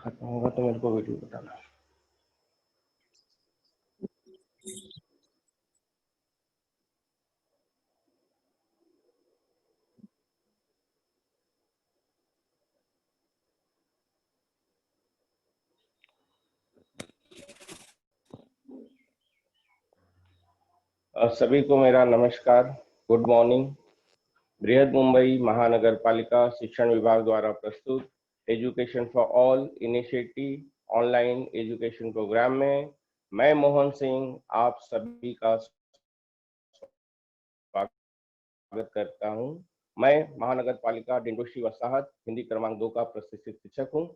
खत्म होगा तो मेरे को वीडियो बताना। सभी को मेरा नमस्कार, गुड मॉर्निंग। बृहद मुंबई महानगर पालिका शिक्षण विभाग द्वारा प्रस्तुत education for all initiative online education program में मैं मोहन सिंह आप सभी का स्वागत करता हूं। मैं महानगर पालिका डिंडोशी वसाहत हिंदी क्रमांक 2 का प्रशिक्षित शिक्षक हूं।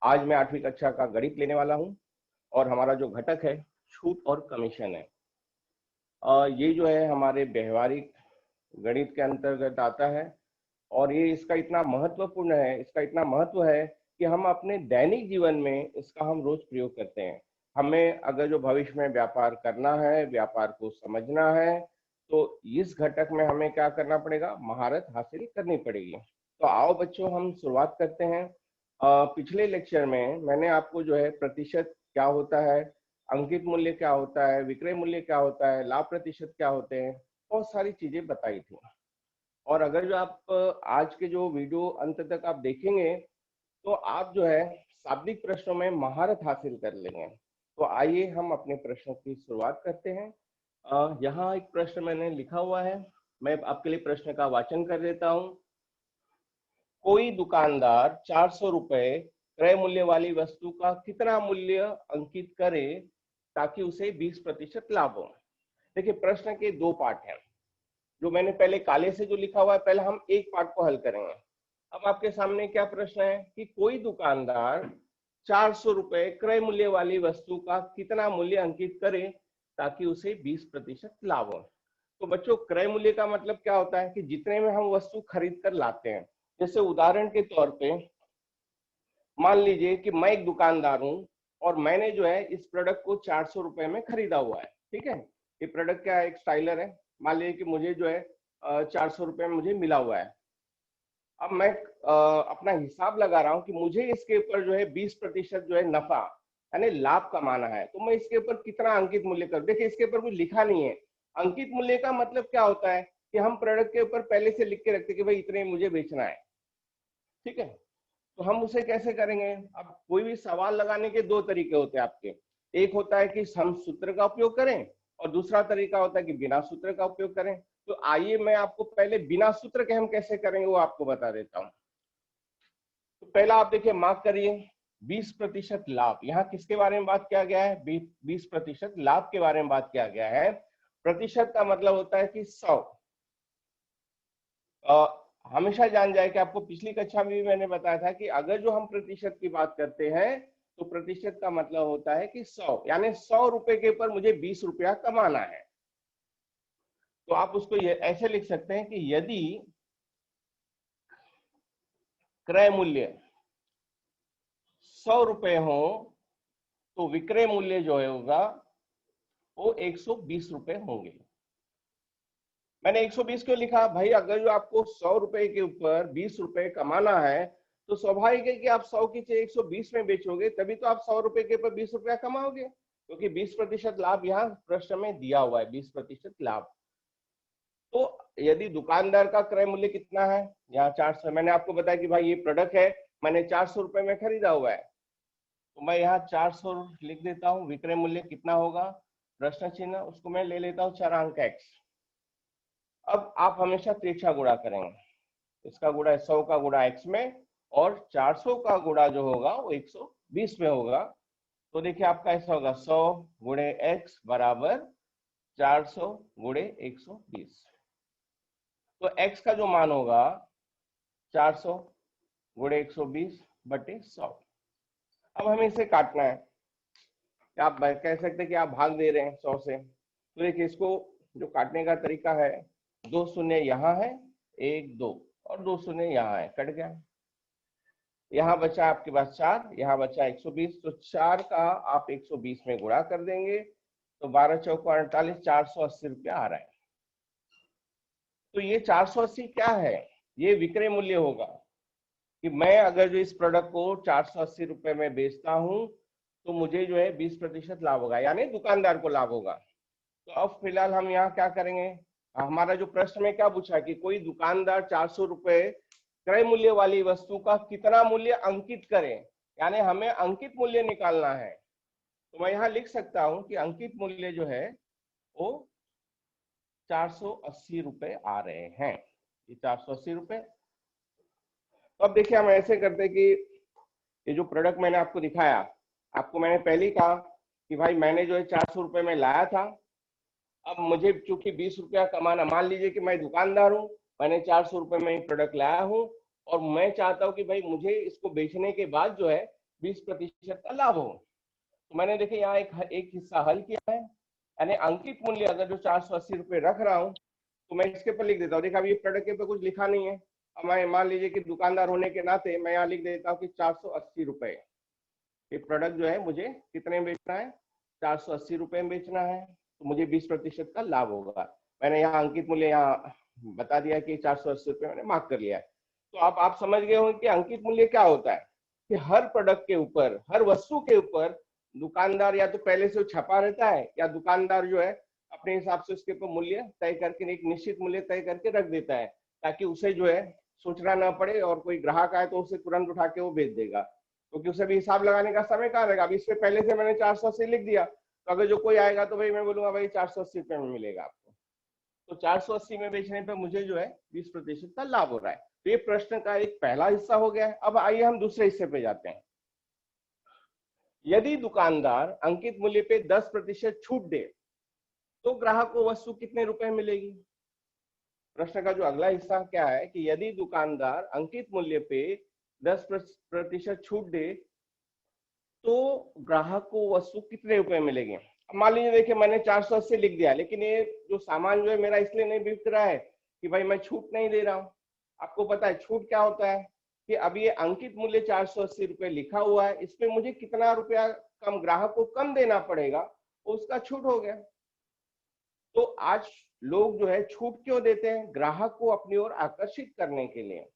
आज मैं 8वीं कक्षा का गणित लेने वाला हूं और हमारा जो घटक है छूट और कमीशन है। ये जो है हमारे व्यवहारिक गणित के अंतर्गत आता है और ये इसका इतना महत्वपूर्ण है, इसका इतना महत्व है कि हम अपने दैनिक जीवन में इसका हम रोज प्रयोग करते हैं। हमें अगर जो भविष्य में व्यापार करना है, व्यापार को समझना है, तो इस घटक में हमें क्या करना पड़ेगा, महारत हासिल करनी पड़ेगी। तो आओ बच्चों हम शुरुआत करते हैं। पिछले लेक्चर में मैंने आपको जो है प्रतिशत क्या होता है, अंकित मूल्य क्या होता है, विक्रय मूल्य क्या होता है, लाभ प्रतिशत क्या होते हैं, बहुत सारी चीजें बताई थी। और अगर जो आप आज के जो वीडियो अंत तक आप देखेंगे तो आप जो है शाब्दिक प्रश्नों में महारत हासिल कर लेंगे। तो आइए हम अपने प्रश्नों की शुरुआत करते हैं। यहाँ एक प्रश्न मैंने लिखा हुआ है, मैं आपके लिए प्रश्न का वाचन कर देता हूँ। कोई दुकानदार 400 रुपए क्रय मूल्य वाली वस्तु का कितना मूल्य अंकित करे ताकि उसे 20% लाभ हो। देखिए प्रश्न के दो पार्ट हैं। जो मैंने पहले काले से जो लिखा हुआ है, पहले हम एक पार्ट को हल करेंगे। अब आपके सामने क्या प्रश्न है कि कोई दुकानदार 400 रुपए क्रय मूल्य वाली वस्तु का कितना मूल्य अंकित करे ताकि उसे 20% लाभ हो। तो बच्चों क्रय मूल्य का मतलब क्या होता है कि जितने में हम वस्तु खरीद कर लाते हैं। जैसे उदाहरण के तौर पे मान लीजिए कि मैं एक दुकानदार हूं और मैंने जो है इस प्रोडक्ट को 400 रुपए में खरीदा हुआ है। ठीक है, ये प्रोडक्ट क्या है, एक स्टाइलर है। मान लीजिए कि मुझे जो है 400 रुपए में मुझे मिला हुआ है। अब मैं अपना हिसाब लगा रहा हूं कि मुझे इसके ऊपर जो है 20% जो है नफा यानी लाभ कमाना है, तो मैं इसके ऊपर कितना अंकित मूल्य करूं। देखिए इसके ऊपर कुछ लिखा नहीं है। अंकित मूल्य का मतलब क्या होता है कि हम प्रोडक्ट के ऊपर पहले से लिख के रखते कि भाई इतने मुझे बेचना है। ठीक है, तो हम उसे कैसे करेंगे। अब कोई भी सवाल लगाने के दो तरीके होते हैं आपके। एक होता है कि हम सूत्र का उपयोग करें और दूसरा तरीका होता है कि बिना सूत्र का उपयोग करें। तो आइए मैं आपको पहले बिना सूत्र के हम कैसे करेंगे वो आपको बता देता हूं। तो पहला आप देखिए, मार्क करिए 20% लाभ। यहाँ किसके बारे में बात किया गया है, 20% लाभ के बारे में बात किया गया है। प्रतिशत का मतलब होता है कि 100। हमेशा जान जाए कि आपको पिछली कक्षा में भी मैंने बताया था कि अगर जो हम प्रतिशत की बात करते हैं तो प्रतिशत का मतलब होता है कि 100, यानी 100 रुपए के ऊपर मुझे 20 रुपया कमाना है। तो आप उसको ऐसे लिख सकते हैं कि यदि क्रय मूल्य 100 रुपए हो तो विक्रय मूल्य जो होगा वो 120 रुपए होंगे। मैंने 120 क्यों लिखा भाई, अगर जो आपको 100 रुपए के ऊपर 20 रुपए कमाना है तो स्वाभाविक है कि आप 100 की चीज 120 में बेचोगे, तभी तो आप 100 रुपए के ऊपर 20 रुपया कमाओगे, क्योंकि 20% लाभ यहाँ प्रश्न में दिया हुआ है, 20% लाभ। तो यदि दुकानदार का क्रय मूल्य कितना है, यहाँ 400, मैंने आपको बताया कि भाई ये प्रोडक्ट है, मैंने 400 रुपए में खरीदा हुआ है, तो मैं यहाँ 400 लिख देता हूँ। विक्रय मूल्य कितना होगा, प्रश्न चिन्ह, उसको मैं ले लेता हूँ चरांक x। अब आप हमेशा तिरछा गुणा करेंगे, इसका गुणा 100 का गुणा x में और 400 का गुणा जो होगा वो 120 में होगा। तो देखिए आपका ऐसा होगा 100 गुणे x बराबर 400 गुणे 120। तो x का जो मान होगा 400 गुणे 120 बटे 100। अब हमें इसे काटना है। आप कह सकते हैं कि आप भाग दे रहे हैं 100 से, तो देखिए इसको जो काटने का तरीका है, 2 शून्य यहाँ है, 1 2 और 2 शून्य यहाँ है, कट गया। यहाँ बचा आपके पास 4, यहाँ बचा 120, तो 4 का आप 120 में गुणा कर देंगे तो 12 चौको 48, 480 रुपया आ रहा है। तो ये 480 क्या है, ये विक्रय मूल्य होगा। कि मैं अगर जो इस प्रोडक्ट को 480 रुपए में बेचता हूं तो मुझे जो है 20% लाभ होगा, यानी दुकानदार को लाभ होगा। तो अब फिलहाल हम यहाँ क्या करेंगे, हमारा जो प्रश्न में क्या पूछा कि कोई दुकानदार 400 रुपए क्रय मूल्य वाली वस्तु का कितना मूल्य अंकित करे, यानी हमें अंकित मूल्य निकालना है। तो मैं यहाँ लिख सकता हूं कि अंकित मूल्य जो है वो 480 रुपए आ रहे हैं, ये 480 रुपए। तो अब देखिए हम ऐसे करते कि ये जो प्रोडक्ट मैंने आपको दिखाया, आपको मैंने पहले ही कहा कि भाई मैंने जो है 400 रुपए में लाया था, अब मुझे चूंकि 20 रुपया कमाना, मान लीजिए कि मैं दुकानदार हूं, मैंने 400 रुपए में ये प्रोडक्ट लाया हूं और मैं चाहता हूं कि भाई मुझे इसको बेचने के बाद जो है 20% का लाभ हो। तो मैंने देखिए यहाँ एक हिस्सा हल किया है, यानी अंकित मूल्य अगर जो 480 रुपए रख रहा हूँ तो मैं इसके ऊपर लिख देता हूँ। देखा अभी ये प्रोडक्ट के ऊपर कुछ लिखा नहीं है, अब मैं मान लीजिए कि दुकानदार होने के नाते मैं यहाँ लिख देता हूँ कि 480 रुपए, ये प्रोडक्ट जो है मुझे कितने में बेचना है, 480 रुपए में बेचना है, तो मुझे 20% का लाभ होगा। मैंने यहाँ अंकित मूल्य यहाँ बता दिया कि 480 रुपए मैंने मार्क कर लिया है। तो आप समझ गए होंगे कि अंकित मूल्य क्या होता है, कि हर प्रोडक्ट के ऊपर, हर वस्तु के ऊपर दुकानदार या तो पहले से छपा रहता है या दुकानदार जो है अपने हिसाब से उसके ऊपर मूल्य तय करके, एक निश्चित मूल्य तय करके रख देता है, ताकि उसे जो है सोचना ना पड़े और कोई ग्राहक आए तो उसे तुरंत उठा के वो बेच देगा, क्योंकि उसे भी हिसाब लगाने का समय कहाँ रहेगा। अभी इससे पहले से मैंने 480 लिख दिया, तो अगर जो कोई आएगा तो भाई मैं बोलूंगा भाई 480 रुपए में मिलेगा आपको, तो 480 में बेचने पे मुझे जो है 20% का लाभ हो रहा है। तो ये प्रश्न का एक पहला हिस्सा हो गया है। अब आइए हम दूसरे हिस्से पे जाते हैं। यदि दुकानदार अंकित मूल्य पे 10% छूट दे तो ग्राहक को वस्तु कितने रुपए मिलेगी। प्रश्न का जो अगला हिस्सा क्या है कि यदि दुकानदार अंकित मूल्य पे 10% छूट दे तो ग्राहक को वस्तु कितने रुपए मिलेगी। मान लीजिए देखिए मैंने 480 लिख दिया, लेकिन ये जो सामान जो है मेरा इसलिए नहीं बिक रहा है कि भाई मैं छूट नहीं दे रहा हूँ। आपको पता है छूट क्या होता है कि अब ये अंकित मूल्य 480 रुपए लिखा हुआ है, इसमें मुझे कितना रुपया कम, ग्राहक को कम देना पड़ेगा, उसका छूट हो गया। तो आज लोग जो है छूट क्यों देते हैं, ग्राहक को अपनी ओर आकर्षित करने के लिए।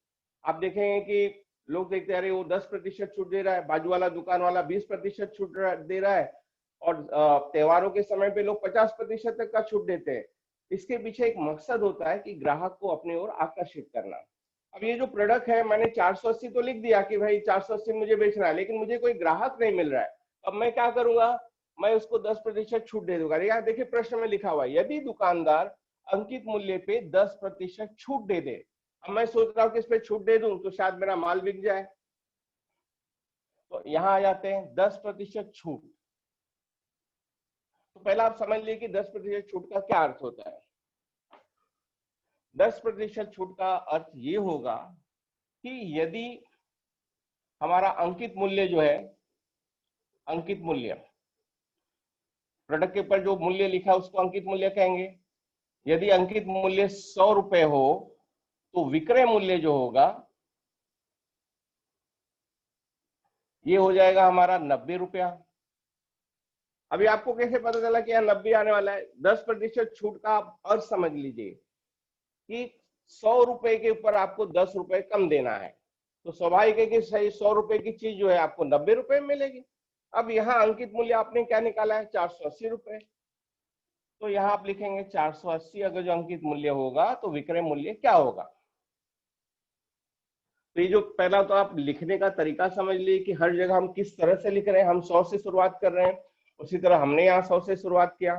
आप देखेंगे कि लोग देखते हैं अरे वो 10% छूट दे रहा है, बाजू वाला दुकान वाला 20% छूट दे रहा है, और त्योहारों के समय पे लोग 50% तक का छूट देते हैं। इसके पीछे एक मकसद होता है कि ग्राहक को अपनी ओर आकर्षित करना। अब ये जो प्रोडक्ट है मैंने 480 तो लिख दिया कि भाई 480 मुझे बेचना है, लेकिन मुझे कोई ग्राहक नहीं मिल रहा है। अब मैं क्या करूंगा, मैं उसको 10% छूट दे दूंगा। यहाँ देखिए प्रश्न में लिखा हुआ है यदि दुकानदार अंकित मूल्य पे 10% छूट दे दे। अब मैं सोच रहा हूँ कि इस पे छूट दे दूं तो शायद मेरा माल बिक जाए। तो यहाँ आ जाते हैं 10% छूट। तो पहला आप समझ लीजिए कि 10% छूट का क्या अर्थ होता है। 10% छूट का अर्थ ये होगा कि यदि हमारा अंकित मूल्य जो है, अंकित मूल्य प्रोडक्ट के ऊपर जो मूल्य लिखा है उसको अंकित मूल्य कहेंगे। यदि अंकित मूल्य 100 रुपए हो तो विक्रय मूल्य जो होगा ये हो जाएगा हमारा 90 रुपया। अभी आपको कैसे पता चला कि यहाँ 90 आने वाला है। 10% छूट का आप अर्थ समझ लीजिए कि 100 रुपए के ऊपर आपको 10 रुपए कम देना है, तो स्वाभाविक है कि सही 100 रुपए की चीज जो है आपको 90 रुपए में मिलेगी। अब यहाँ अंकित मूल्य आपने क्या निकाला है, 480 रुपए। तो यहाँ आप लिखेंगे 480, अगर जो अंकित मूल्य होगा तो विक्रय मूल्य क्या होगा। तो ये जो पहला तो आप लिखने का तरीका समझ लीजिए कि हर जगह हम किस तरह से लिख रहे हैं। हम 100 से शुरुआत कर रहे हैं, उसी तरह हमने यहाँ 100 से शुरुआत किया।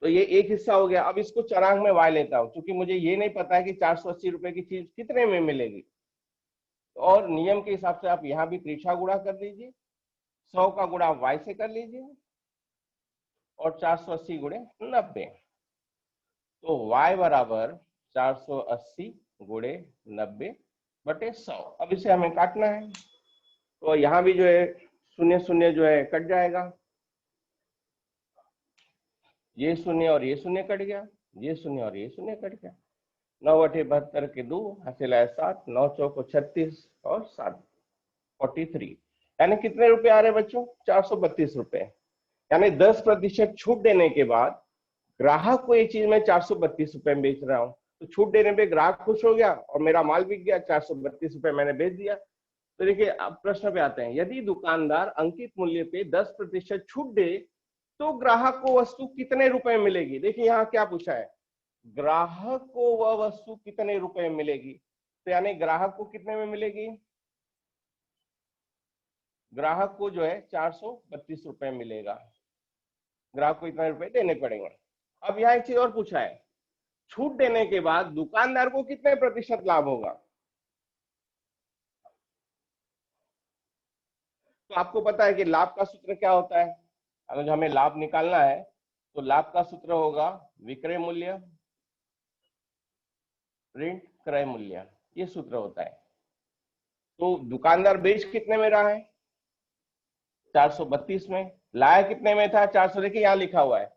तो ये एक हिस्सा हो गया। अब इसको चरांक में वाय लेता हूँ, क्योंकि मुझे ये नहीं पता है कि 480 रुपए की चीज कितने में मिलेगी। और नियम के हिसाब से आप यहाँ भी तिरछा गुणा कर दीजिए, 100 का गुणा y से कर लीजिए और 480 गुणे 90, तो y बराबर 480 गुणे 90 बटे 100। अब इसे हमें काटना है, तो यहाँ भी जो है शून्य शून्य जो है कट जाएगा, ये शून्य और ये शून्य कट गया, ये शून्य और ये शून्य कट गया। 9/72 के 2 हासिल है 7, 9 चौको 36 और 7 43, यानी कितने रुपए आ रहे बच्चों, 432 रुपए। यानी 10% छूट देने के बाद ग्राहक को ये चीज मैं 432 रुपए में बेच रहा हूँ। तो छूट देने पे ग्राहक खुश हो गया और मेरा माल बिक गया, 432 रुपए मैंने बेच दिया। तो देखिए अब प्रश्न पे आते हैं, यदि दुकानदार अंकित मूल्य पे 10% छूट दे तो ग्राहक को वस्तु कितने रुपए में मिलेगी। देखिए यहाँ क्या पूछा है, ग्राहक को वह वस्तु कितने रुपए में मिलेगी। तो यानी ग्राहक को कितने में मिलेगी, ग्राहक को जो है 432 रुपए मिलेगा, ग्राहक को इतने रुपए देने पड़ेंगे। अब यहाँ एक चीज और पूछा है, छूट देने के बाद दुकानदार को कितने प्रतिशत लाभ होगा। तो आपको पता है कि लाभ का सूत्र क्या होता है, अगर जो हमें लाभ निकालना है तो लाभ का सूत्र होगा विक्रय मूल्य ऋण क्रय मूल्य, ये सूत्र होता है। तो दुकानदार बेच कितने में रहा है, 432 में, लाया कितने में था, 400। देखिए यहाँ लिखा हुआ है,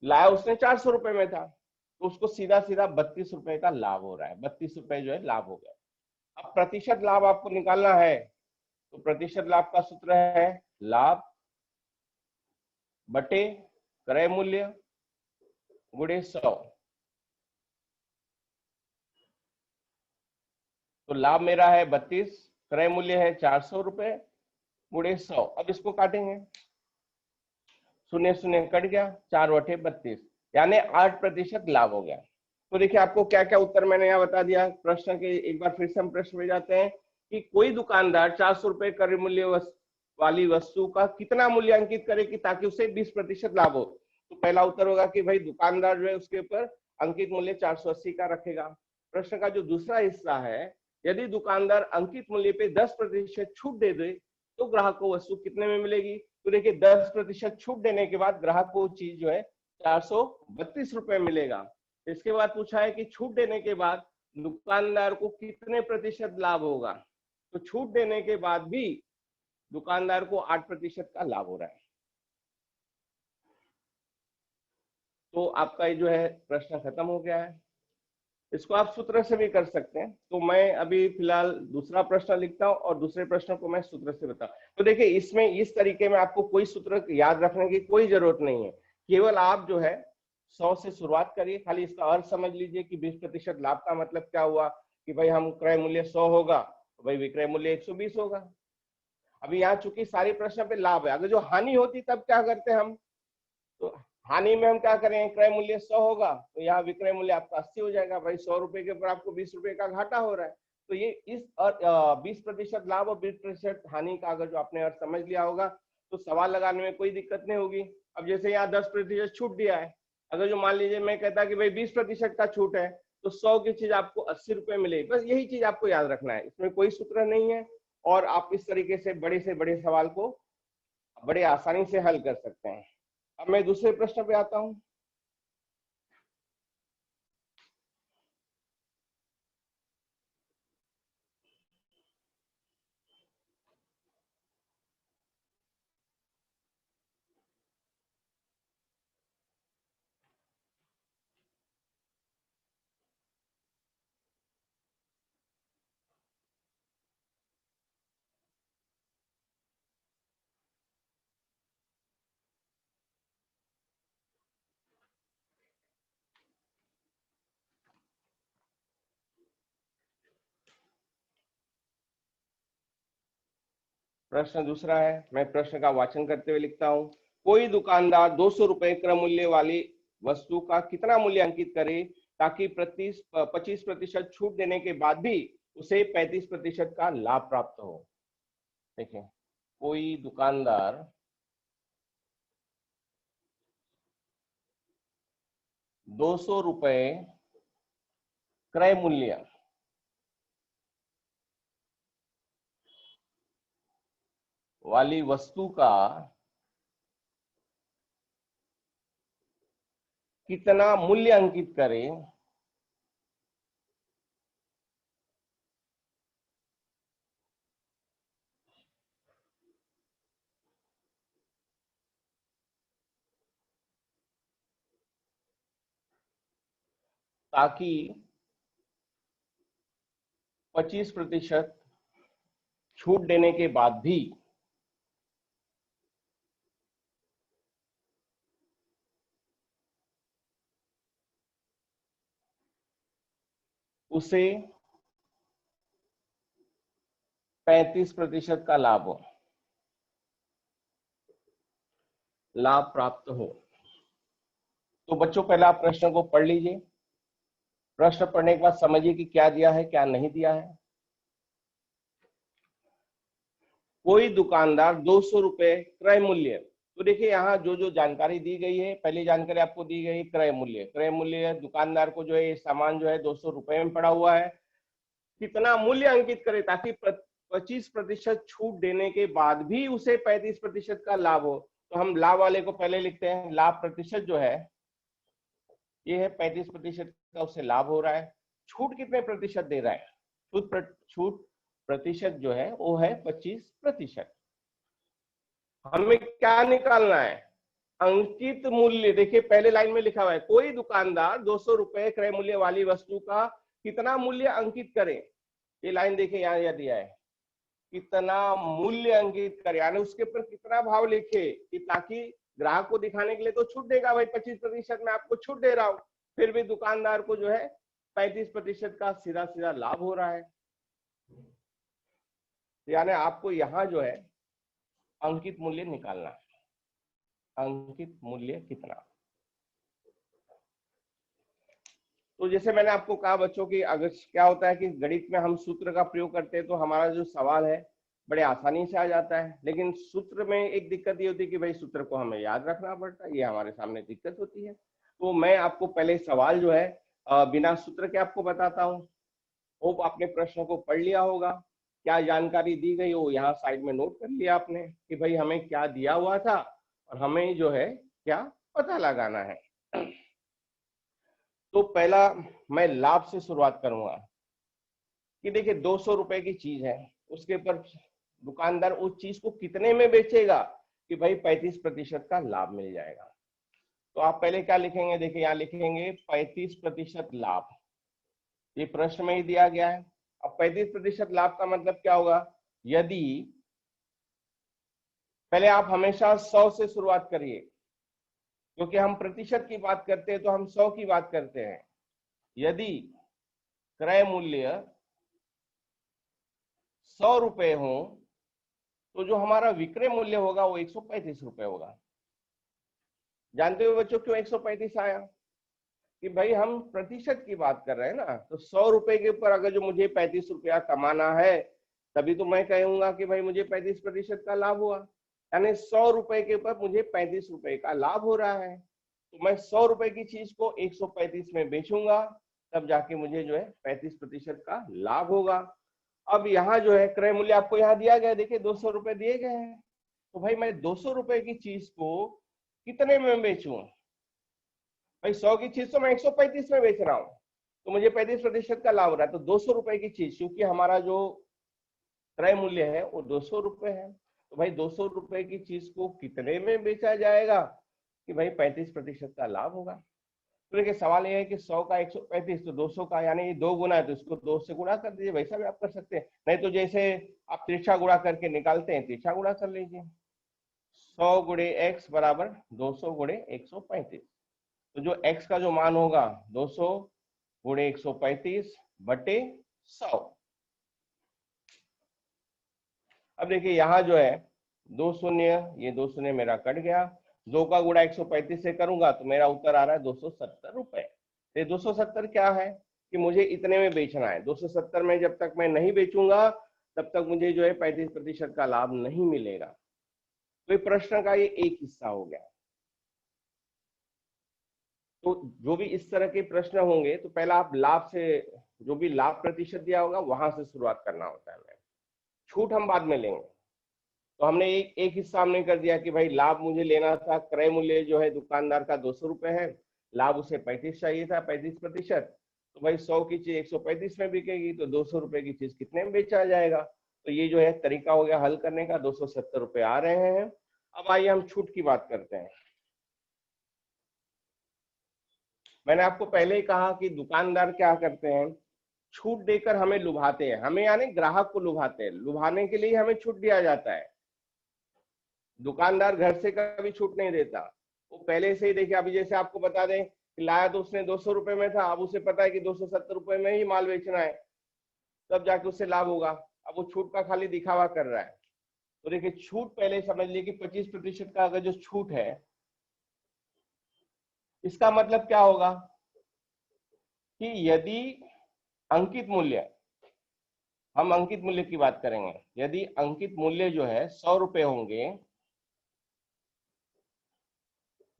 लाया उसने 400 रुपए में था, तो उसको सीधा सीधा 32 रुपए का लाभ हो रहा है, 32 रुपए जो है लाभ हो गया। अब प्रतिशत लाभ आपको निकालना है, तो प्रतिशत लाभ का सूत्र है लाभ बटे क्रय मूल्य गुणे 100। तो लाभ मेरा है 32, क्रय मूल्य है 400 रुपए गुणे 100। अब इसको काटेंगे, शून्य शून्य कट गया, 4/32 यानी 8% लाभ हो गया। तो देखिए आपको क्या क्या उत्तर मैंने यहाँ बता दिया प्रश्न के। एक बार फिर से हम प्रश्न में जाते हैं कि कोई दुकानदार 400 रुपए क्रय मूल्य वाली वस्तु का कितना मूल्यांकित करे कि ताकि उसे 20% लाभ हो। तो पहला उत्तर होगा कि भाई दुकानदार जो है उसके ऊपर अंकित मूल्य 480 का रखेगा। प्रश्न का जो दूसरा हिस्सा है, यदि दुकानदार अंकित मूल्य पे 10% छूट दे दे तो ग्राहक को वस्तु कितने में मिलेगी। तो देखिए 10% छूट देने के बाद ग्राहक को चीज जो है 432 रुपए मिलेगा। इसके बाद पूछा है कि छूट देने के बाद दुकानदार को कितने प्रतिशत लाभ होगा। तो छूट देने के बाद भी दुकानदार को 8% का लाभ हो रहा है। तो आपका ये जो है प्रश्न खत्म हो गया है। इसको आप सूत्र से भी कर सकते हैं। तो मैं अभी फिलहाल दूसरा प्रश्न लिखता हूं और दूसरे प्रश्न को मैं सूत्र से बताऊं। तो देखिए इसमें इस तरीके में आपको कोई सूत्र याद रखने की कोई जरूरत नहीं है, केवल आप जो है 100 से शुरुआत करिए, खाली इसका अर्थ समझ लीजिए कि 20% लाभ का मतलब क्या हुआ कि भाई हम क्रय मूल्य 100 होगा तो भाई विक्रय मूल्य 120 होगा। अभी यहाँ चूंकि सारे प्रश्न पे लाभ है, अगर जो हानि होती तब क्या करते हम, तो हानि में हम क्या करें, क्रय मूल्य 100 होगा तो यहाँ विक्रय मूल्य आपका 80 हो जाएगा। भाई 100 रुपए के ऊपर आपको 20 रुपए का घाटा हो रहा है। तो ये इस 20% लाभ और 20% हानि का अगर जो आपने अर्थ समझ लिया होगा तो सवाल लगाने में कोई दिक्कत नहीं होगी। अब जैसे यहाँ 10% छूट दिया है, अगर जो मान लीजिए मैं कहता कि भाई 20% का छूट है तो 100 की चीज आपको 80 रुपए मिलेगी। बस यही चीज आपको याद रखना है, इसमें कोई सूत्र नहीं है और आप इस तरीके से बड़े सवाल को बड़े आसानी से हल कर सकते हैं। अब मैं दूसरे प्रश्न पे आता हूं। प्रश्न दूसरा है, मैं प्रश्न का वाचन करते हुए लिखता हूं। कोई दुकानदार 200 रुपए क्रय मूल्य वाली वस्तु का कितना मूल्य अंकित करे ताकि 25% छूट देने के बाद भी उसे 35% का लाभ प्राप्त हो। देखिए कोई दुकानदार 200 रुपए क्रय मूल्य वाली वस्तु का कितना मूल्य अंकित करे ताकि 25% छूट देने के बाद भी उसे 35% का लाभ प्राप्त हो। तो बच्चों पहले आप प्रश्न को पढ़ लीजिए। प्रश्न पढ़ने के बाद समझिए कि क्या दिया है क्या नहीं दिया है। कोई दुकानदार 200 रुपए क्रय मूल्य, तो देखिए यहाँ जो जो जानकारी दी गई है, पहली जानकारी आपको दी गई क्रय मूल्य। क्रय मूल्य दुकानदार को जो है सामान जो है 200 रुपए में पड़ा हुआ है, कितना मूल्य अंकित करे ताकि 25% छूट देने के बाद भी उसे 35% का लाभ हो। तो हम लाभ वाले को पहले लिखते हैं। लाभ प्रतिशत जो है ये है 35% का उसे लाभ हो रहा है। छूट कितने प्रतिशत दे रहा है? छूट प्रतिशत जो है वो है 25%। हमें क्या निकालना है? अंकित मूल्य। देखिए पहले लाइन में लिखा हुआ है कोई दुकानदार 200 रुपए क्रय मूल्य वाली वस्तु का कितना मूल्य अंकित करे। ये लाइन देखिए यहाँ दिया है, कितना मूल्य अंकित करे, यानी उसके ऊपर कितना भाव लिखे कि ताकि ग्राहक को दिखाने के लिए तो छूट देगा भाई, 25% में आपको छूट दे रहा हूं, फिर भी दुकानदार को जो है 35% का सीधा सीधा लाभ हो रहा है। यानी आपको यहाँ जो है अंकित मूल्य निकालना है। अंकित मूल्य कितना? तो जैसे मैंने आपको कहा बच्चों की अगर क्या होता है कि गणित में हम सूत्र का प्रयोग करते हैं तो हमारा जो सवाल है बड़े आसानी से आ जाता है, लेकिन सूत्र में एक दिक्कत ये होती है कि भाई सूत्र को हमें याद रखना पड़ता है, ये हमारे सामने दिक्कत होती है। तो मैं आपको पहले सवाल जो है बिना सूत्र के आपको बताता हूँ। होप आपने प्रश्न को पढ़ लिया होगा, क्या जानकारी दी गई हो यहाँ साइड में नोट कर लिया आपने कि भाई हमें क्या दिया हुआ था और हमें जो है क्या पता लगाना है। तो पहला मैं लाभ से शुरुआत करूंगा कि देखिए 200 रुपए की चीज है, उसके ऊपर दुकानदार उस चीज को कितने में बेचेगा कि भाई 35% का लाभ मिल जाएगा। तो आप पहले क्या लिखेंगे? देखिए यहाँ लिखेंगे 35% लाभ, ये प्रश्न में ही दिया गया है। अब 35% लाभ का मतलब क्या होगा? यदि पहले आप हमेशा 100 से शुरुआत करिए, क्योंकि हम प्रतिशत की बात करते हैं तो हम 100 की बात करते हैं। यदि क्रय मूल्य 100 रुपए हो तो जो हमारा विक्रय मूल्य होगा वो 135 रुपए होगा। जानते हो बच्चों क्यों 135 आया? कि भाई हम प्रतिशत की बात कर रहे हैं ना, तो 100 रुपए के ऊपर अगर जो मुझे 35 रुपया कमाना है तभी तो मैं कहूंगा कि भाई मुझे 35% का लाभ हुआ, यानी 100 रुपए के ऊपर मुझे 35 रुपए का लाभ हो रहा है। तो मैं 100 रुपए की चीज को 135 में बेचूंगा, तब जाके मुझे जो है 35% का लाभ होगा। अब यहाँ जो है क्रय मूल्य आपको यहाँ दिया गया, देखिए 200 रुपए दिए गए हैं। तो भाई मैं 200 रुपए की चीज को कितने में बेचूं? भाई 100 की चीज तो मैं 135 में बेच रहा हूँ, तो मुझे 35% का लाभ हो रहा है। तो 200 रुपए की चीज, क्योंकि हमारा जो क्रय मूल्य है वो 200 रुपए है, तो भाई 200 रुपए की चीज को कितने में बेचा जाएगा कि भाई 35% का लाभ होगा। तो देखिए सवाल ये है कि 100 का 135 तो 200 का, यानी ये 2 गुना है तो इसको 2 से गुणा कर दीजिए, वैसा भी आप कर सकते हैं। नहीं तो जैसे आप तिरछा गुणा करके निकालते हैं, तिरछा गुणा कर लीजिए। 100 गुणे x बराबर 200 गुणे 135। तो जो x का जो मान होगा 200 गुणे 135 बटे 100। अब देखिए यहाँ जो है 2 शून्य, ये 2 शून्य मेरा कट गया, 2 का गुणा 135 से करूंगा तो मेरा उत्तर आ रहा है 270 रुपए। ये 270 क्या है कि मुझे इतने में बेचना है। 270 में जब तक मैं नहीं बेचूंगा तब तक मुझे जो है 35% का लाभ नहीं मिलेगा। तो प्रश्न का ये एक हिस्सा हो गया। तो जो भी इस तरह के प्रश्न होंगे तो पहला आप लाभ से, जो भी लाभ प्रतिशत दिया होगा वहां से शुरुआत करना होता है। छूट हम बाद में लेंगे। तो हमने एक हिस्सा हमने कर दिया कि भाई लाभ मुझे लेना था, क्रय मूल्य जो है दुकानदार का 200 रुपए है, लाभ उसे 35 चाहिए था, 35%। तो भाई 100 की चीज 135 में बिकेगी तो 200 रुपए की चीज कितने में बेचा जाएगा? तो ये जो है तरीका हो गया हल करने का। 270 रुपए आ रहे हैं। अब आइए हम छूट की बात करते हैं। मैंने आपको पहले ही कहा कि दुकानदार क्या करते हैं, छूट देकर हमें लुभाते हैं, हमें यानी ग्राहक को लुभाते हैं। लुभाने के लिए हमें छूट दिया जाता है। दुकानदार घर से कभी छूट नहीं देता, वो पहले से ही देखिए, अभी जैसे आपको बता दें लाया तो उसने 200 रुपए में था, अब उसे पता है कि 270 रुपए में ही माल बेचना है, तब जाके उससे लाभ होगा। अब वो छूट का खाली दिखावा कर रहा है। तो देखिए छूट पहले समझ लीजिए कि 25% का अगर जो छूट है, इसका मतलब क्या होगा कि यदि अंकित मूल्य, हम अंकित मूल्य की बात करेंगे, यदि अंकित मूल्य जो है 100 रुपए होंगे,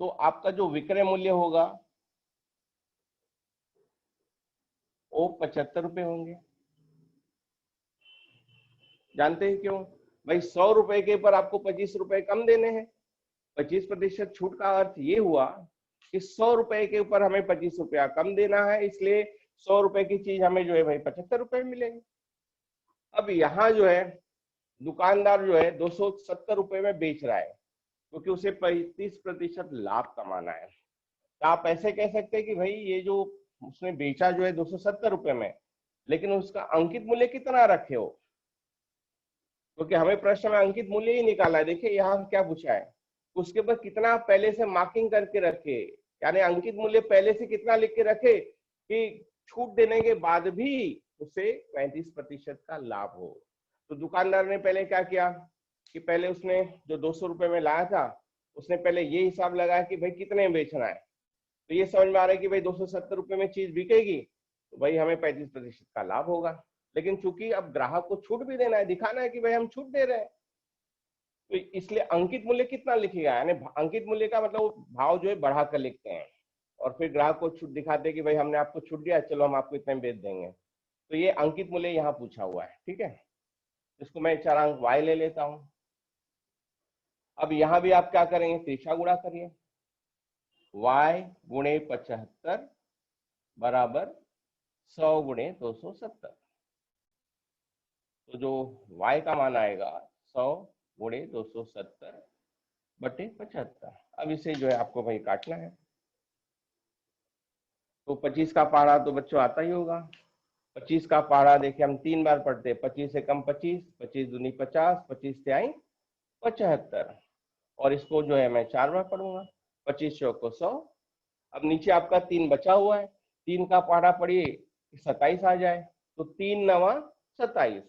तो आपका जो विक्रय मूल्य होगा वो 75 रुपए होंगे। जानते हैं क्यों? भाई 100 रुपए के ऊपर आपको 25 रुपए कम देने हैं। 25% छूट का अर्थ ये हुआ कि 100 रुपए के ऊपर हमें 25 रुपया कम देना है, इसलिए 100 रुपए की चीज हमें जो है भाई 75 रुपए में मिलेगी। अब यहाँ जो है दुकानदार जो है 270 रुपए में बेच रहा है, क्योंकि उसे 35% लाभ कमाना है। तो आप ऐसे कह सकते हैं कि भाई ये जो उसने बेचा जो है 270 रुपए में, लेकिन उसका अंकित मूल्य कितना रखे हो, क्योंकि हमें प्रश्न में अंकित मूल्य ही निकाला है। देखिए यहाँ क्या पूछा है, उसके ऊपर कितना पहले से मार्किंग करके रखे, यानी अंकित मूल्य पहले से कितना लिख के रखे कि छूट देने के बाद भी उसे 35% का लाभ हो। तो दुकानदार ने पहले क्या किया कि पहले उसने जो 200 रुपए में लाया था, उसने पहले ये हिसाब लगाया कि भाई कितने में बेचना है। तो ये समझ में आ रहा है कि भाई 270 रुपए में चीज बिकेगी, तो भाई हमें 35% का लाभ होगा। लेकिन चूंकि अब ग्राहक को छूट भी देना है, दिखाना है कि भाई हम छूट दे रहे हैं, तो इसलिए अंकित मूल्य कितना लिखेगा, यानी अंकित मूल्य का मतलब भाव जो है बढ़ाकर लिखते हैं, और फिर ग्राहक को छूट दिखाते हैं कि भाई हमने आपको छूट दिया, चलो हम आपको इतने में बेच देंगे। तो ये अंकित मूल्य यहाँ पूछा हुआ है, ठीक है। इसको मैं चरांक y ले लेता हूं। अब यहाँ भी आप क्या करेंगे, तिरछा गुणा करिए। y गुणे 75 बराबर 100 गुणे 270। तो जो y का मान आएगा 100 गुणे 270 बटे 75। अब इसे जो है आपको भाई काटना है। तो 25 का पहाड़ा तो बच्चों आता ही होगा। 25 का पहाड़ा देखिए हम 3 बार पढ़ते हैं, 25 से कम 25, 25 दूनी 50, 25 से आई 75, और इसको जो है मैं 4 बार पढ़ूंगा। 25 चौक को 100। अब नीचे आपका 3 बचा हुआ है, 3 का पहाड़ा पढ़िए 27 आ जाए, तो 3 नवा 27,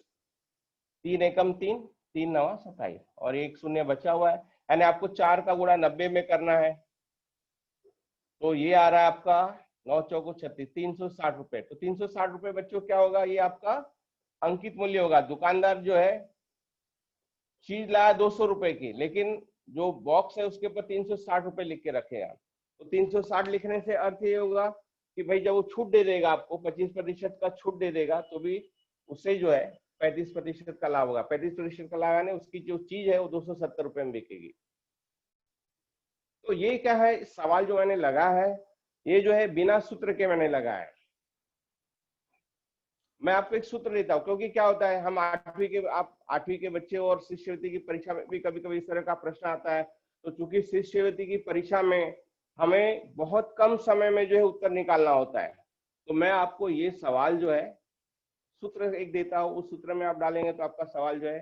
3 एकम 3, 3 नवा 27, और एक शून्य बचा हुआ है, यानी आपको 4 का गुणा 90 में करना है। तो ये आ रहा है आपका 9 चौको 36, 360 रुपए। तो 360 रुपए बच्चों क्या होगा, ये आपका अंकित मूल्य होगा। दुकानदार जो है चीज लाया 200 रुपए की, लेकिन जो बॉक्स है उसके ऊपर 360 रुपए लिख के रखेगा। तो 360 लिखने से अर्थ ये होगा कि भाई जब वो छूट दे देगा, आपको 25% का छूट दे देगा, तो भी उससे जो है 35% का लाभ होगा। 35% का लाभ यानी उसकी जो चीज है वो 270 रुपए में बिकेगी। तो ये क्या है, सवाल जो मैंने लगा है ये जो है बिना सूत्र के मैंने लगाया है। मैं आपको एक सूत्र देता हूँ, क्योंकि क्या होता है हम आप 8वीं के बच्चे हो, और शिष्यवृत्ति की परीक्षा में भी कभी कभी इस तरह का प्रश्न आता है। तो चूंकि शिष्यवृत्ति की परीक्षा में हमें बहुत कम समय में जो है उत्तर निकालना होता है, तो मैं आपको ये सवाल जो है सूत्र एक देता हूँ, उस सूत्र में आप डालेंगे तो आपका सवाल जो है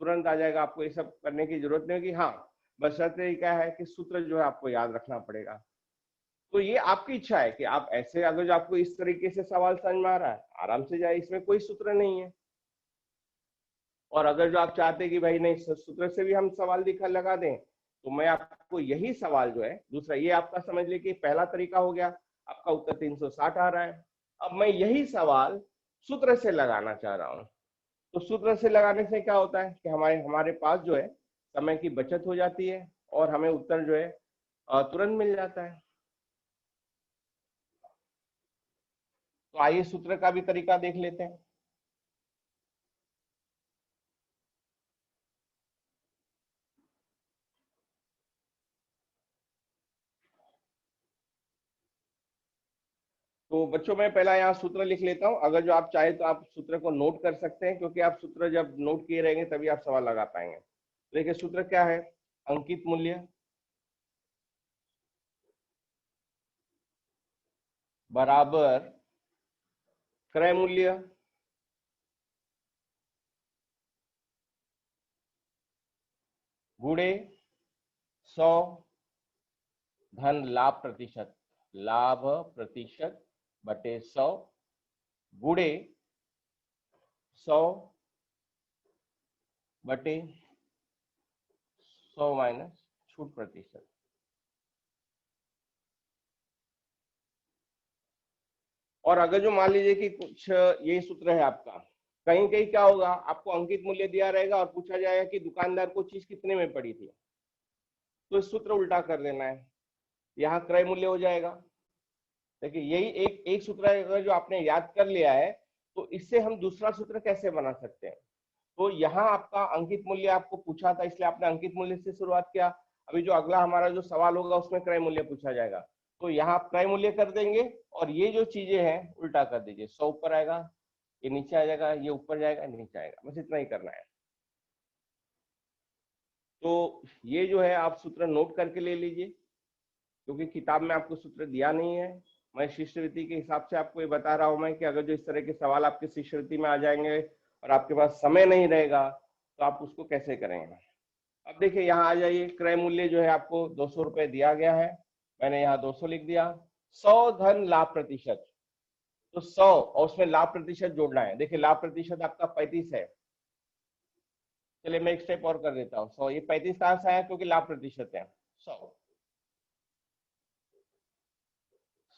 तुरंत आ जाएगा। आपको ये सब करने की जरूरत नहीं होगी। हाँ, बशर्ते क्या है कि सूत्र जो है आपको याद रखना पड़ेगा। तो ये आपकी इच्छा है कि आप ऐसे, अगर जो आपको इस तरीके से सवाल समझ में आ रहा है आराम से जाए, इसमें कोई सूत्र नहीं है। और अगर जो आप चाहते हैं कि भाई नहीं सूत्र से भी हम सवाल दिखा लगा दें, तो मैं आपको यही सवाल जो है दूसरा, ये आपका समझ लीजिए कि पहला तरीका हो गया, आपका उत्तर 360 आ रहा है। अब मैं यही सवाल सूत्र से लगाना चाह रहा हूं। तो सूत्र से लगाने से क्या होता है कि हमारे हमारे पास जो है समय की बचत हो जाती है, और हमें उत्तर जो है तुरंत मिल जाता है। तो आइए सूत्र का भी तरीका देख लेते हैं। तो बच्चों मैं पहला यहाँ सूत्र लिख लेता हूँ, अगर जो आप चाहे तो आप सूत्र को नोट कर सकते हैं, क्योंकि आप सूत्र जब नोट किए रहेंगे तभी आप सवाल लगा पाएंगे। देखिए सूत्र क्या है, अंकित मूल्य बराबर क्रय मूल्य गुणे 100 धन लाभ प्रतिशत। लाभ प्रतिशत बटे 100 गुणे 100 बटे 100 माइनस छूट प्रतिशत। और अगर जो मान लीजिए कि कुछ ये सूत्र है आपका, कहीं कहीं क्या होगा, आपको अंकित मूल्य दिया रहेगा और पूछा जाएगा कि दुकानदार को चीज कितने में पड़ी थी, तो इस सूत्र उल्टा कर देना है, यहाँ क्रय मूल्य हो जाएगा। देखिए यही एक सूत्र है, जो आपने याद कर लिया है तो इससे हम दूसरा सूत्र कैसे बना सकते हैं। तो यहाँ आपका अंकित मूल्य आपको पूछा था, इसलिए आपने अंकित मूल्य से शुरुआत किया। अभी जो अगला हमारा जो सवाल होगा उसमें क्रय मूल्य पूछा जाएगा, तो यहाँ आप क्रय मूल्य कर देंगे और ये जो चीजें हैं उल्टा कर दीजिए। 100 ऊपर आएगा, ये नीचे आ जाएगा, ये ऊपर जाएगा, नीचे आएगा, बस इतना ही करना है। तो ये जो है आप सूत्र नोट करके ले लीजिए, क्योंकि किताब में आपको सूत्र दिया नहीं है। मैं शिष्यवृत्ति के हिसाब से आपको ये बता रहा हूं मैं कि अगर जो इस तरह के सवाल आपके शिष्यवृत्ति में आ जाएंगे और आपके पास समय नहीं रहेगा तो आप उसको कैसे करेंगे। अब देखिए यहाँ आ जाइए, क्रय मूल्य जो है आपको 200 रुपए दिया गया है, मैंने यहाँ 200 लिख दिया। 100 धन लाभ प्रतिशत, तो 100 और उसमें लाभ प्रतिशत जोड़ना है। देखिए लाभ प्रतिशत आपका 35 है, चलिए मैं एक स्टेप और कर देता हूँ। 100, ये 35 कहां से आया, क्योंकि लाभ प्रतिशत है।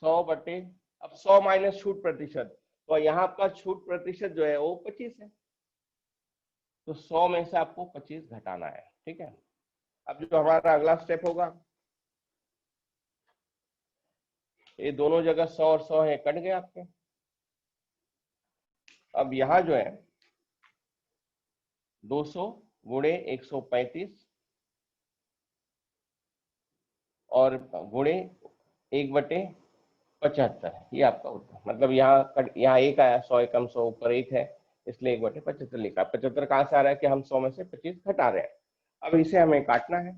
100 बटे, अब 100 माइनस छूट प्रतिशत, तो यहाँ आपका छूट प्रतिशत जो है वो 25 है, तो 100 में से आपको 25 घटाना है। ठीक है, अब जो हमारा अगला स्टेप होगा, ये दोनों जगह 100 और 100 है, कट गए आपके। अब यहाँ जो है 200 गुणे 135 और गुणे 1/75, ये आपका उत्तर। मतलब यहाँ एक आया, 100 एकम 100 ऊपर एक है, इसलिए 1/75 लिखा। 75 कहां से आ रहा है कि हम 100 में से 25 घटा रहे हैं। अब इसे हमें काटना है,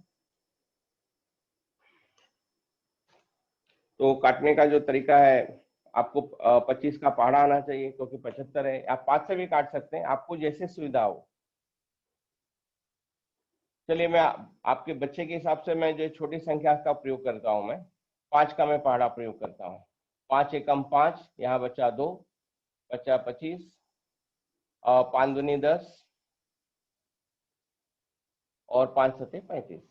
तो काटने का जो तरीका है, आपको 25 का पहाड़ा आना चाहिए, क्योंकि 75 है। आप 5 से भी काट सकते हैं, आपको जैसे सुविधा हो। चलिए मैं आपके बच्चे के हिसाब से मैं जो छोटी संख्या का प्रयोग करता हूं, मैं 5 का मैं पहाड़ा प्रयोग करता हूँ। 5 एकम 5, यहाँ बचा 2, बचा 25, और 5 दूनी 10 और 5 सते 35,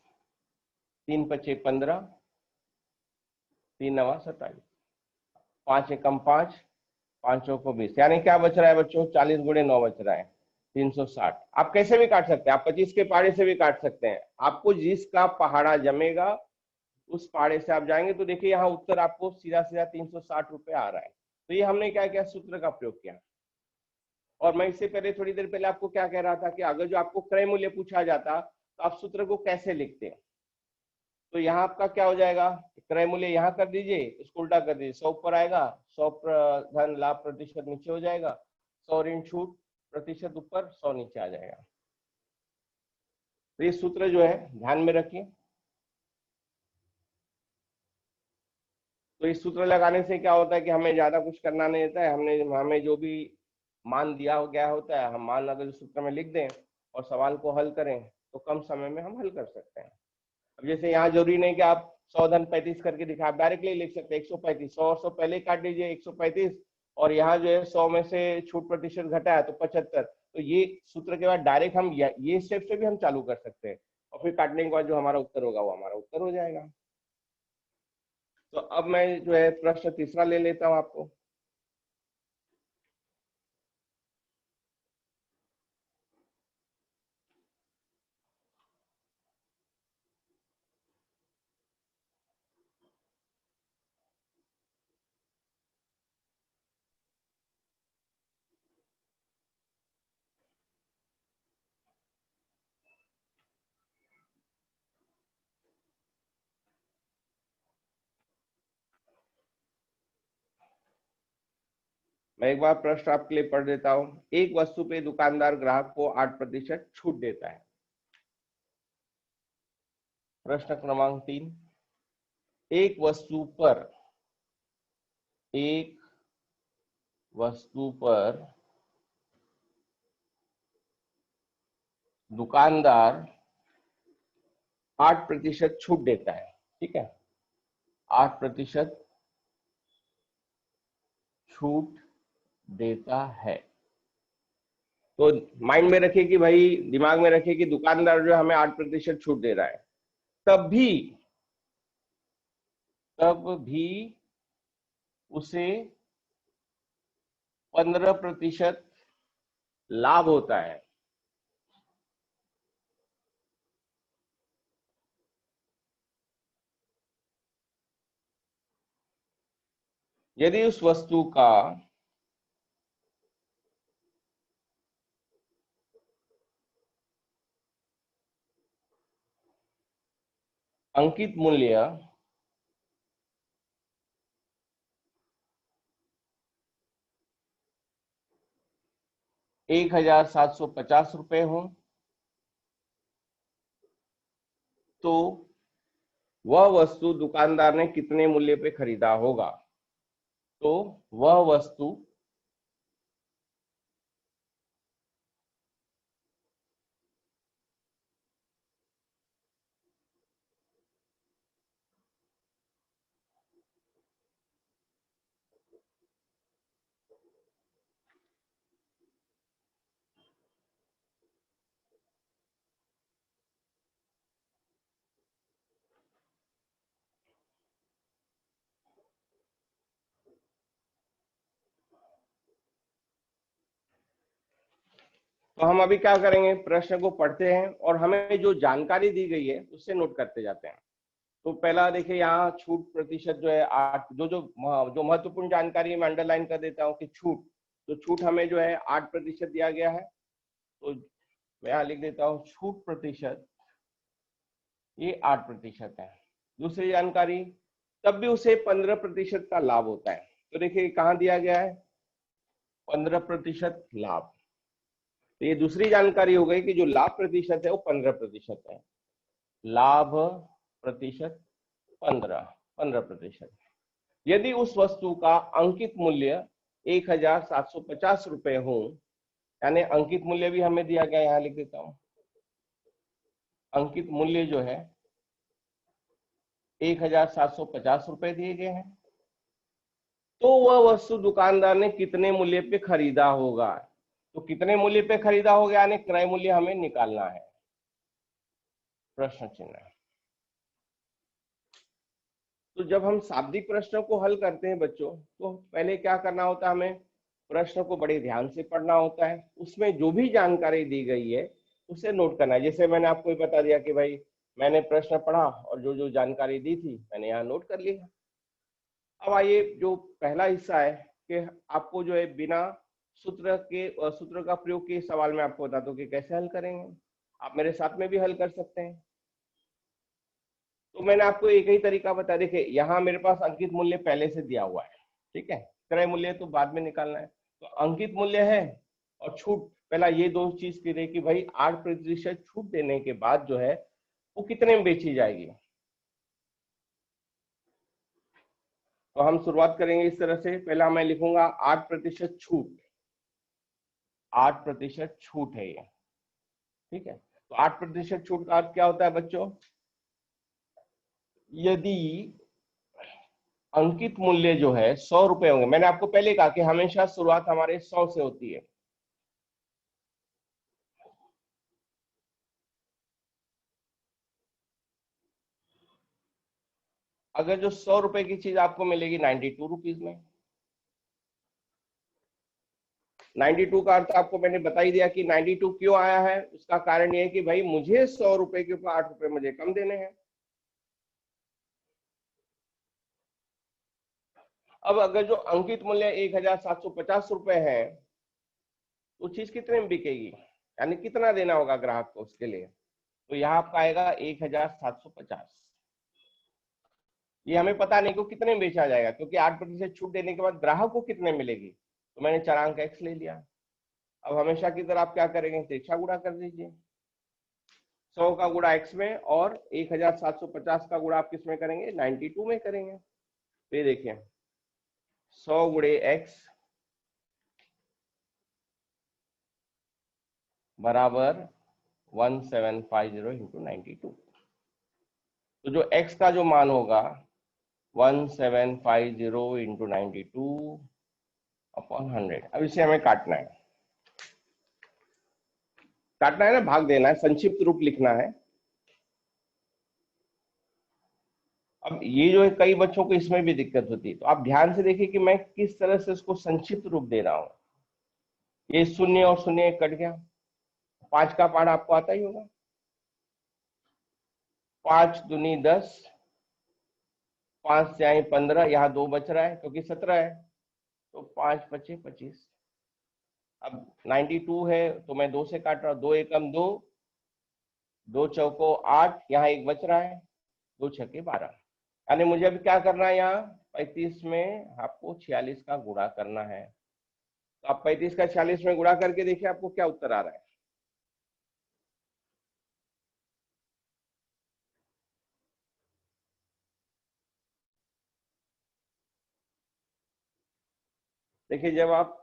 3 पचे 15, 3 नवा 27, 5 एकम 5, 5 चौको 20, यानी क्या बच रहा है बच्चों, 40 गुणे 9 बच रहा है, 360। आप कैसे भी काट सकते हैं, आप 25 के पहाड़े से भी काट सकते हैं। आपको जिसका पहाड़ा जमेगा उस पहाड़े से आप जाएंगे, तो देखिए यहाँ उत्तर आपको सीधा सीधा 360 रुपए आ रहा है। तो ये हमने क्या किया, सूत्र का प्रयोग किया। और मैं इससे पहले थोड़ी देर पहले आपको क्या कह रहा था कि अगर जो आपको क्रय मूल्य पूछा जाता तो आप सूत्र को कैसे लिखते हैं। तो यहाँ आपका क्या हो जाएगा, क्रय मूल्य यहाँ कर दीजिए, इसको उल्टा कर दीजिए। 100 ऊपर आएगा, 100 धन लाभ प्रतिशत नीचे हो जाएगा, 100 ऋण छूट प्रतिशत ऊपर, 100 नीचे आ जाएगा। तो ये सूत्र जो है ध्यान में रखिए। तो इस सूत्र लगाने से क्या होता है कि हमें ज्यादा कुछ करना नहीं होता है। हमें जो भी मान दिया गया होता है, हम मान अगर सूत्र में लिख दें और सवाल को हल करें तो कम समय में हम हल कर सकते हैं। अब जैसे यहाँ जरूरी नहीं कि आप 100 धन 35 करके दिखा, आप डायरेक्टली लिख सकते हैं 135। 100 और 100 पहले काट लीजिए, 135, और यहाँ जो है 100 में से छूट प्रतिशत घटा है तो 75। तो ये सूत्र के बाद डायरेक्ट हम ये स्टेप से भी हम चालू कर सकते हैं, और फिर काटने के बाद जो हमारा उत्तर होगा वो हमारा उत्तर हो जाएगा। तो अब मैं जो है प्रश्न तीसरा ले लेता हूं आपको। मैं एक बार प्रश्न आपके लिए पढ़ देता हूं। एक वस्तु पे दुकानदार ग्राहक को 8% छूट देता है। प्रश्न क्रमांक 3, एक वस्तु पर दुकानदार 8% छूट देता है। ठीक है, 8% छूट देता है। तो माइंड में रखिए कि भाई, दिमाग में रखिए कि दुकानदार जो हमें 8% छूट दे रहा है, तब भी उसे 15% लाभ होता है। यदि उस वस्तु का अंकित मूल्य 1750 रुपए हो, तो वह वस्तु दुकानदार ने कितने मूल्य पे खरीदा होगा। तो वह वस्तु तो हम अभी क्या करेंगे, प्रश्न को पढ़ते हैं और हमें जो जानकारी दी गई है उससे नोट करते जाते हैं। तो पहला देखिए, यहाँ छूट प्रतिशत जो है 8, जो महत्वपूर्ण जानकारी मैं अंडरलाइन कर देता हूँ कि छूट, तो छूट हमें जो है 8% दिया गया है। तो मैं यहाँ लिख देता हूँ छूट प्रतिशत ये 8% है। दूसरी जानकारी, तब भी उसे 15% का लाभ होता है। तो देखिए कहाँ दिया गया है, 15% लाभ। तो ये दूसरी जानकारी हो गई कि जो लाभ प्रतिशत है वो 15% है। लाभ प्रतिशत 15%। यदि उस वस्तु का अंकित मूल्य 1750 रुपए हो, यानी अंकित मूल्य भी हमें दिया गया, यहां लिख देता हूं, अंकित मूल्य जो है 1750 रुपए दिए गए हैं, तो वह वस्तु दुकानदार ने कितने मूल्य पे खरीदा होगा। तो कितने मूल्य पे खरीदा होगा यानी क्रय मूल्य हमें निकालना है, प्रश्न चिन्ह। तो जब हम शाब्दिक प्रश्नों को हल करते हैं बच्चों, तो पहले क्या करना होता है, हमें प्रश्न को बड़े ध्यान से पढ़ना होता है, उसमें जो भी जानकारी दी गई है उसे नोट करना है। जैसे मैंने आपको बता दिया कि भाई मैंने प्रश्न पढ़ा और जो जो जानकारी दी थी मैंने यहाँ नोट कर ली। अब आइए, जो पहला हिस्सा है कि आपको जो है बिना सूत्र का प्रयोग के सवाल में आपको बता दूं कि कैसे हल करेंगे। आप मेरे साथ में भी हल कर सकते हैं। तो मैंने आपको एक ही तरीका बता, देखिए यहाँ मेरे पास अंकित मूल्य पहले से दिया हुआ है, ठीक है, क्रय मूल्य तो बाद में निकालना है। तो अंकित मूल्य है और छूट, पहला ये दो चीज की रही कि भाई 8% छूट देने के बाद जो है वो कितने में बेची जाएगी। तो हम शुरुआत करेंगे इस तरह से, पहला मैं लिखूंगा 8% छूट, 8% छूट है ये, ठीक है। तो 8% छूट का अर्थ क्या होता है बच्चों, यदि अंकित मूल्य जो है 100 रुपए होंगे, मैंने आपको पहले कहा कि हमेशा शुरुआत हमारे 100 से होती है। अगर जो 100 रुपए की चीज आपको मिलेगी 92 रुपीज में, 92 का अर्थ आपको मैंने बता ही दिया कि 92 क्यों आया है, उसका कारण यह है कि भाई मुझे 100 रुपए के ऊपर 8 रुपए मुझे कम देने हैं। अब अगर जो अंकित मूल्य 1750 रुपए है, तो चीज कितने में बिकेगी, यानी कितना देना होगा ग्राहक को उसके लिए। तो यहाँ आपका आएगा 1750। ये हमें पता नहीं को कितने में बेचा जाएगा, क्योंकि 8% छूट देने के बाद ग्राहक को कितने मिलेगी। तो मैंने चरांक एक्स ले लिया। अब हमेशा की तरह आप क्या करेंगे, तिरछा गुणा कर दीजिए। 100 का गुणा एक्स में और 1750 का गुणा आप किस में करेंगे, 92 में करेंगे। तो ये देखिए 100 गुणे एक्स बराबर 1750 इंटू 92। तो जो x का जो मान होगा 1750 इंटू 92, अपॉन 100। अब इसे हमें काटना है, ना, भाग देना है, संक्षिप्त रूप लिखना है। अब ये जो है कई बच्चों को इसमें भी दिक्कत होती है, तो आप ध्यान से देखिए कि मैं किस तरह से इसको संक्षिप्त रूप दे रहा हूं। ये शून्य और शून्य कट गया, 5 का पाठ आपको आता ही होगा, 5 दूनी 10, 5 से आई 15, यहाँ 2 बच रहा है क्योंकि 17 है, तो 5 पचे 25। अब 92 है तो मैं 2 से काट रहा हूँ, 2 एकम 2, 2 चौको 8, यहाँ 1 बच रहा है, 2 छक्के 12। यानी मुझे अभी क्या करना है, यहाँ 35 में आपको 46 का गुणा करना है। तो आप 35 का 46 में गुणा करके देखिए आपको क्या उत्तर आ रहा है। देखिए जब आप